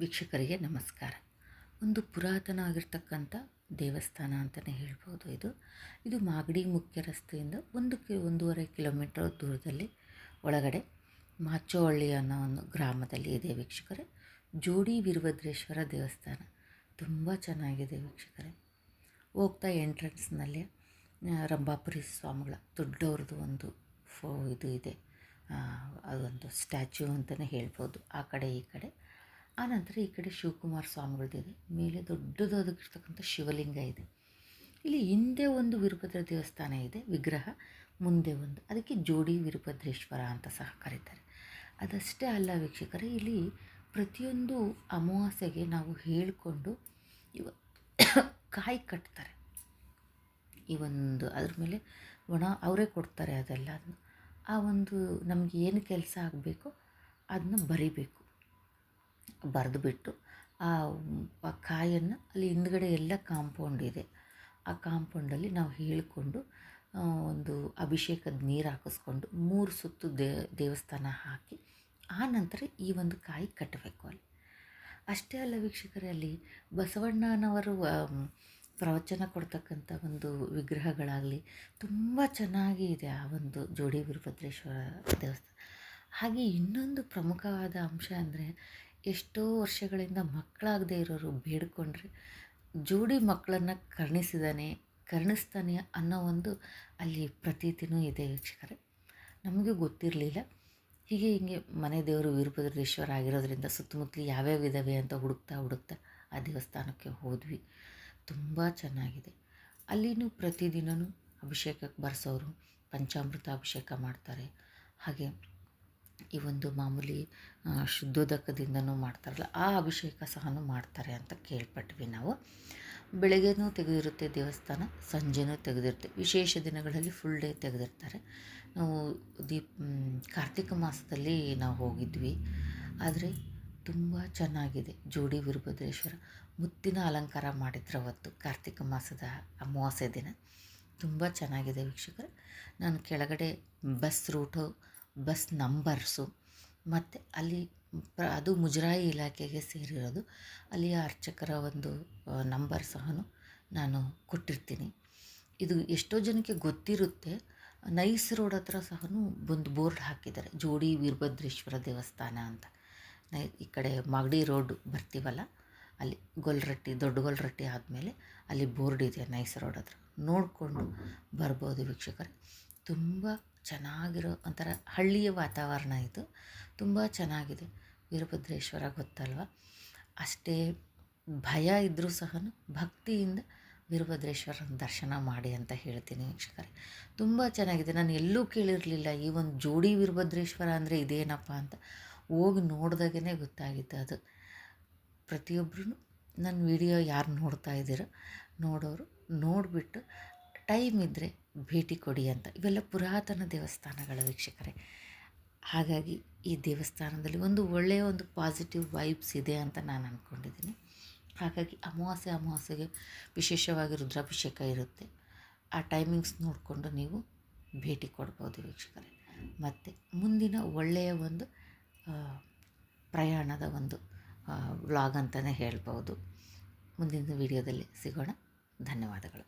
ವೀಕ್ಷಕರಿಗೆ ನಮಸ್ಕಾರ. ಒಂದು ಪುರಾತನ ಆಗಿರ್ತಕ್ಕಂಥ ದೇವಸ್ಥಾನ ಅಂತಲೇ ಹೇಳ್ಬೋದು. ಇದು ಮಾಗಡಿ ಮುಖ್ಯ ರಸ್ತೆಯಿಂದ 1-1.5 ಕಿಲೋಮೀಟರ್ ದೂರದಲ್ಲಿ ಒಳಗಡೆ ಮಾಚೋಹಳ್ಳಿ ಅನ್ನೋ ಒಂದು ಗ್ರಾಮದಲ್ಲಿ ಇದೆ ವೀಕ್ಷಕರೇ. ಜೋಡಿ ವೀರಭದ್ರೇಶ್ವರ ದೇವಸ್ಥಾನ ತುಂಬ ಚೆನ್ನಾಗಿದೆ ವೀಕ್ಷಕರೇ. ಹೋಗ್ತಾ ಎಂಟ್ರೆನ್ಸ್ನಲ್ಲಿ ರಂಭಾಪುರಿ ಸ್ವಾಮಿಗಳ ದೊಡ್ಡವ್ರದ್ದು ಒಂದು ಇದು ಇದೆ. ಅದೊಂದು ಸ್ಟ್ಯಾಚ್ಯೂ ಅಂತಲೇ ಹೇಳ್ಬೋದು. ಆ ಕಡೆ ಈ ಕಡೆ ಆನಂತರ ಈ ಕಡೆ ಶಿವಕುಮಾರ ಸ್ವಾಮಿಗಳದ್ದಿದೆ. ಮೇಲೆ ದೊಡ್ಡದಾಗಿರ್ತಕ್ಕಂಥ ಶಿವಲಿಂಗ ಇದೆ. ಇಲ್ಲಿ ಹಿಂದೆ ಒಂದು ವೀರಭದ್ರ ದೇವಸ್ಥಾನ ಇದೆ, ವಿಗ್ರಹ ಮುಂದೆ ಒಂದು, ಅದಕ್ಕೆ ಜೋಡಿ ವೀರಭದ್ರೇಶ್ವರ ಅಂತ ಸಹ ಕರೀತಾರೆ. ಅದಷ್ಟೇ ಅಲ್ಲ ವೀಕ್ಷಕರೇ, ಇಲ್ಲಿ ಪ್ರತಿಯೊಂದು ಅಮಾವಾಸ್ಯೆಗೆ ನಾವು ಹೇಳಿಕೊಂಡು ಕಾಯಿ ಕಟ್ತಾರೆ. ಅದ್ರ ಮೇಲೆ ಅವರೇ ಕೊಡ್ತಾರೆ ಅದೆಲ್ಲ. ಆ ಒಂದು ನಮಗೆ ಏನು ಕೆಲಸ ಆಗಬೇಕೋ ಅದನ್ನ ಬರಿಬೇಕು. ಬರೆದುಬಿಟ್ಟು ಆ ಕಾಯನ್ನು ಅಲ್ಲಿ ಹಿಂದ್ಗಡೆ ಎಲ್ಲ ಕಾಂಪೌಂಡ್ ಇದೆ. ಆ ಕಾಂಪೌಂಡಲ್ಲಿ ನಾವು ಹೇಳಿಕೊಂಡು ಒಂದು ಅಭಿಷೇಕದ ನೀರು ಹಾಕಿಸ್ಕೊಂಡು 3 ಸುತ್ತು ದೇವಸ್ಥಾನ ಹಾಕಿ ಆ ನಂತರ ಈ ಒಂದು ಕಾಯಿ ಕಟ್ಟಬೇಕು ಅಲ್ಲಿ. ಅಷ್ಟೇ ಅಲ್ಲ ವೀಕ್ಷಕರೇ, ಅಲ್ಲಿ ಬಸವಣ್ಣನವರು ಪ್ರವಚನ ಕೊಡ್ತಕ್ಕಂಥ ಒಂದು ವಿಗ್ರಹಗಳಾಗಲಿ ತುಂಬ ಚೆನ್ನಾಗಿ ಇದೆ ಆ ಒಂದು ಜೋಡಿ ವೀರಭದ್ರೇಶ್ವರ ದೇವಸ್ಥಾನ. ಹಾಗೆ ಇನ್ನೊಂದು ಪ್ರಮುಖವಾದ ಅಂಶ ಅಂದರೆ, ಎಷ್ಟೋ ವರ್ಷಗಳಿಂದ ಮಕ್ಕಳಾಗದೇ ಇರೋರು ಬೇಡಿಕೊಂಡ್ರೆ ಜೋಡಿ ಮಕ್ಕಳನ್ನು ಕರುಣಿಸ್ತಾನೆ ಅನ್ನೋ ಒಂದು ಅಲ್ಲಿ ಪ್ರತೀತಿನೂ ಇದೆ ವೀಕ್ಷಕರೇ. ನಮಗೆ ಗೊತ್ತಿರಲಿಲ್ಲ. ಹಿಂಗೆ ಮನೆ ದೇವರು ವೀರಭದ್ರೇಶ್ವರ ಆಗಿರೋದ್ರಿಂದ ಸುತ್ತಮುತ್ತಲು ಯಾವ್ಯಾವ ಇದ್ದಾವೆ ಅಂತ ಹುಡುಕ್ತಾ ಆ ದೇವಸ್ಥಾನಕ್ಕೆ ಹೋದ್ವಿ. ತುಂಬ ಚೆನ್ನಾಗಿದೆ. ಅಲ್ಲಿನೂ ಪ್ರತಿದಿನವೂ ಅಭಿಷೇಕಕ್ಕೆ ಬರ್ಸೋರು ಪಂಚಾಮೃತ ಅಭಿಷೇಕ ಮಾಡ್ತಾರೆ. ಹಾಗೆ ಈ ಒಂದು ಮಾಮೂಲಿ ಶುದ್ಧೋದಕದಿಂದನೂ ಮಾಡ್ತಾರಲ್ಲ, ಆ ಅಭಿಷೇಕ ಸಹ ಮಾಡ್ತಾರೆ ಅಂತ ಕೇಳ್ಪಟ್ವಿ ನಾವು. ಬೆಳಗ್ಗೆನೂ ತೆಗೆದಿರುತ್ತೆ ದೇವಸ್ಥಾನ, ಸಂಜೆನೂ ತೆಗೆದಿರುತ್ತೆ. ವಿಶೇಷ ದಿನಗಳಲ್ಲಿ ಫುಲ್ ಡೇ ತೆಗೆದಿರ್ತಾರೆ. ನಾವು ಕಾರ್ತಿಕ ಮಾಸದಲ್ಲಿ ನಾವು ಹೋಗಿದ್ವಿ. ಆದರೆ ತುಂಬ ಚೆನ್ನಾಗಿದೆ ಜೋಡಿ ವೀರಭದ್ರೇಶ್ವರ. ಮುತ್ತಿನ ಅಲಂಕಾರ ಮಾಡಿದ್ರು ಅವತ್ತು ಕಾರ್ತಿಕ ಮಾಸದ ಅಮಾವಾಸ್ಯೆ ದಿನ. ತುಂಬ ಚೆನ್ನಾಗಿದೆ ವೀಕ್ಷಕರೇ. ನಾನು ಕೆಳಗಡೆ ಬಸ್ ನಂಬರ್ಸು ಮತ್ತು ಅಲ್ಲಿ ಅದು ಮುಜರಾಯಿ ಇಲಾಖೆಗೆ ಸೇರಿರೋದು. ಅಲ್ಲಿಯ ಅರ್ಚಕರ ಒಂದು ನಂಬರ್ ಸಹ ನಾನು ಕೊಟ್ಟಿರ್ತೀನಿ. ಇದು ಎಷ್ಟೋ ಜನಕ್ಕೆ ಗೊತ್ತಿರುತ್ತೆ. ನೈಸ್ ರೋಡ್ ಹತ್ರ ಸಹ ಒಂದು ಬೋರ್ಡ್ ಹಾಕಿದ್ದಾರೆ, ಜೋಡಿ ವೀರಭದ್ರೇಶ್ವರ ದೇವಸ್ಥಾನ ಅಂತ. ಈ ಕಡೆ ಮಾಗಡಿ ರೋಡ್ ಬರ್ತೀವಲ್ಲ, ಅಲ್ಲಿ ದೊಡ್ಡ ಗೊಲ್ರಟ್ಟಿ ಆದಮೇಲೆ ಅಲ್ಲಿ ಬೋರ್ಡ್ ಇದೆ ನೈಸ್ ರೋಡ್ ಹತ್ರ. ನೋಡಿಕೊಂಡು ಬರ್ಬೋದು ವೀಕ್ಷಕರೇ. ತುಂಬ ಚೆನ್ನಾಗಿರೋ ಒಂಥರ ಹಳ್ಳಿಯ ವಾತಾವರಣ ಇದು. ತುಂಬ ಚೆನ್ನಾಗಿದೆ. ವೀರಭದ್ರೇಶ್ವರ ಗೊತ್ತಲ್ವ, ಅಷ್ಟೇ ಭಯ ಇದ್ದರೂ ಸಹ ಭಕ್ತಿಯಿಂದ ವೀರಭದ್ರೇಶ್ವರನ ದರ್ಶನ ಮಾಡಿ ಅಂತ ಹೇಳ್ತೀನಿ ವೀಕ್ಷಕರೇ. ತುಂಬ ಚೆನ್ನಾಗಿದೆ. ನಾನು ಎಲ್ಲೂ ಕೇಳಿರಲಿಲ್ಲ ಈ ಒಂದು ಜೋಡಿ ವೀರಭದ್ರೇಶ್ವರ ಅಂದರೆ ಇದೇನಪ್ಪ ಅಂತ. ಹೋಗಿ ನೋಡಿದಾಗೇ ಗೊತ್ತಾಗಿತ್ತು ಅದು. ಪ್ರತಿಯೊಬ್ಬರೂ ನನ್ನ ವಿಡಿಯೋ ಯಾರು ನೋಡ್ತಾ ಇದ್ದೀರೋ ನೋಡೋರು ನೋಡಿಬಿಟ್ಟು ಟೈಮ್ ಇದ್ದರೆ ಭೇಟಿ ಕೊಡಿ ಅಂತ. ಇವೆಲ್ಲ ಪುರಾತನ ದೇವಸ್ಥಾನಗಳ ವೀಕ್ಷಕರೇ. ಹಾಗಾಗಿ ಈ ದೇವಸ್ಥಾನದಲ್ಲಿ ಒಂದು ಒಳ್ಳೆಯ ಒಂದು ಪಾಸಿಟಿವ್ ವೈಬ್ಸ್ ಇದೆ ಅಂತ ನಾನು ಅಂದ್ಕೊಂಡಿದ್ದೀನಿ. ಹಾಗಾಗಿ ಅಮಾವಾಸ್ಯೆಗೆ ವಿಶೇಷವಾಗಿ ರುದ್ರಾಭಿಷೇಕ ಇರುತ್ತೆ. ಆ ಟೈಮಿಂಗ್ಸ್ ನೋಡಿಕೊಂಡು ನೀವು ಭೇಟಿ ಕೊಡ್ಬೋದು ವೀಕ್ಷಕರೇ. ಮತ್ತು ಮುಂದಿನ ಒಳ್ಳೆಯ ಒಂದು ಪ್ರಯಾಣದ ಒಂದು ವ್ಲಾಗ್ ಅಂತಲೇ ಹೇಳ್ಬೋದು. ಮುಂದಿನ ವಿಡಿಯೋದಲ್ಲಿ ಸಿಗೋಣ. ಧನ್ಯವಾದಗಳು.